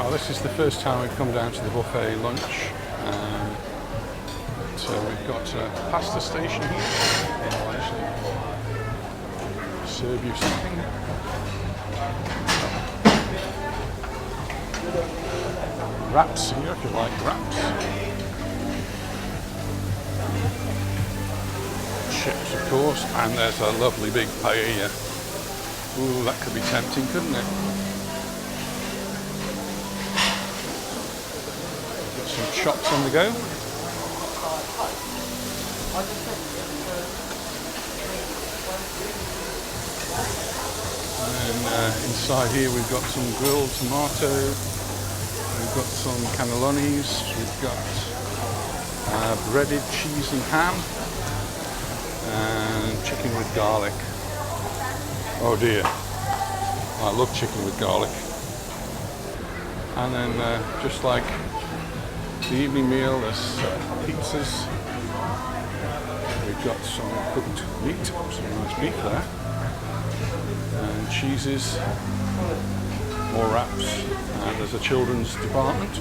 Oh, this is the first time we've come down to the buffet lunch. So we've got a pasta station here. I'll actually serve you something. Wraps here if you like wraps. Chips, of course, and there's a lovely big paella. Ooh, that could be tempting, couldn't it? Got some chops on the go. And inside here we've got some grilled tomato, we've got some cannellonis, we've got breaded cheese and ham, and chicken with garlic. Oh dear, I love chicken with garlic. And then just like the evening meal, there's pizzas. We've got some cooked meat, some nice beef there, and cheeses, more wraps, and there's a children's department.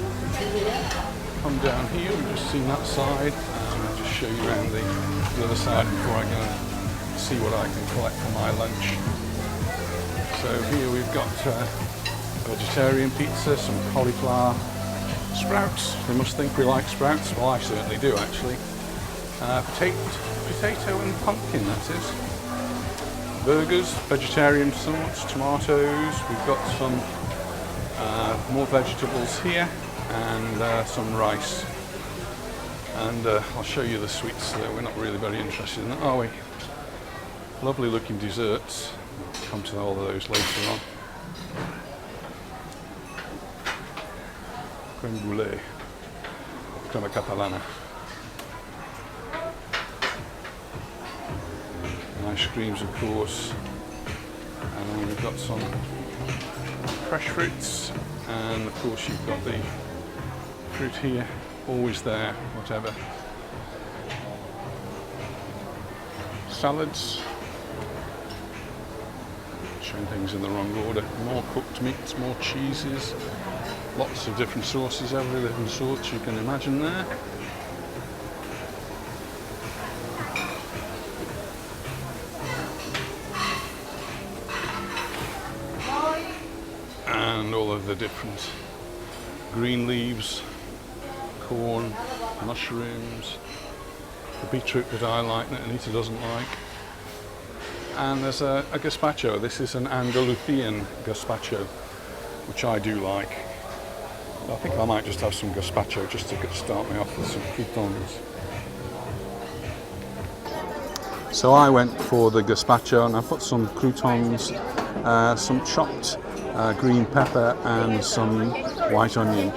Come down here, we've just seen that side, and I'll just show you around the other side before I go and see what I can collect for my lunch. So here we've got vegetarian pizza, some cauliflower, sprouts. They must think we like sprouts. Well, I certainly do actually. Potato and pumpkin, that is. Burgers, vegetarian sorts, tomatoes. We've got some more vegetables here, and some rice. And I'll show you the sweets. We're not really very interested in that, are we? Lovely looking desserts. We'll come to all of those later on. Crème brûlée, crema catalana. Ice creams, of course, and then we've got some fresh fruits, and of course you've got the fruit here, always there, whatever. Salads, showing things in the wrong order. More cooked meats, more cheeses, lots of different sauces, every different sort you can imagine there. And all of the different green leaves, corn, mushrooms, the beetroot that I like that Anita doesn't like. And there's a gazpacho. This is an Andalusian gazpacho, which I do like. I think I might just have some gazpacho just to start me off with some croutons. So I went for the gazpacho and I put some croutons, some chopped green pepper and some white onion.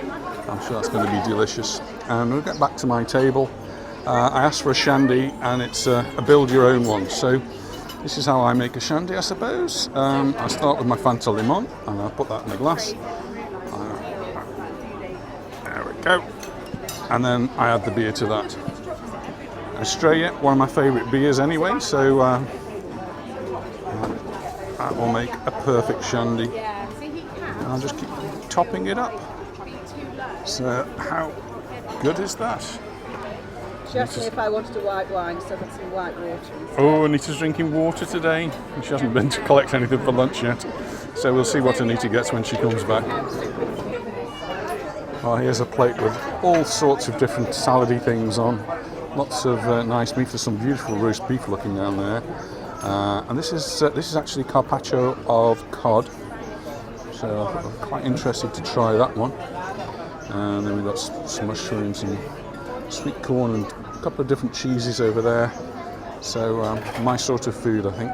I'm sure that's going to be delicious. And we'll get back to my table. I asked for a shandy, and it's a build your own one. So this is how I make a shandy, I suppose. I start with my Fanta Limon, and I'll put that in the glass. There we go. And then I add the beer to that. Estrella, one of my favourite beers anyway, so that will make a perfect shandy. And I'll just keep topping it up. So how good is that? She asked me if I wanted a white wine, so I've got some white water instead. Oh, Anita's drinking water today. She hasn't been to collect anything for lunch yet. So we'll see what Anita gets when she comes back. Well, here's a plate with all sorts of different salady things on. Lots of nice meat. There's some beautiful roast beef looking down there. And this is actually carpaccio of cod. So I'm quite interested to try that one. And then we've got some mushrooms and sweet corn and a couple of different cheeses over there. So my sort of food, I think.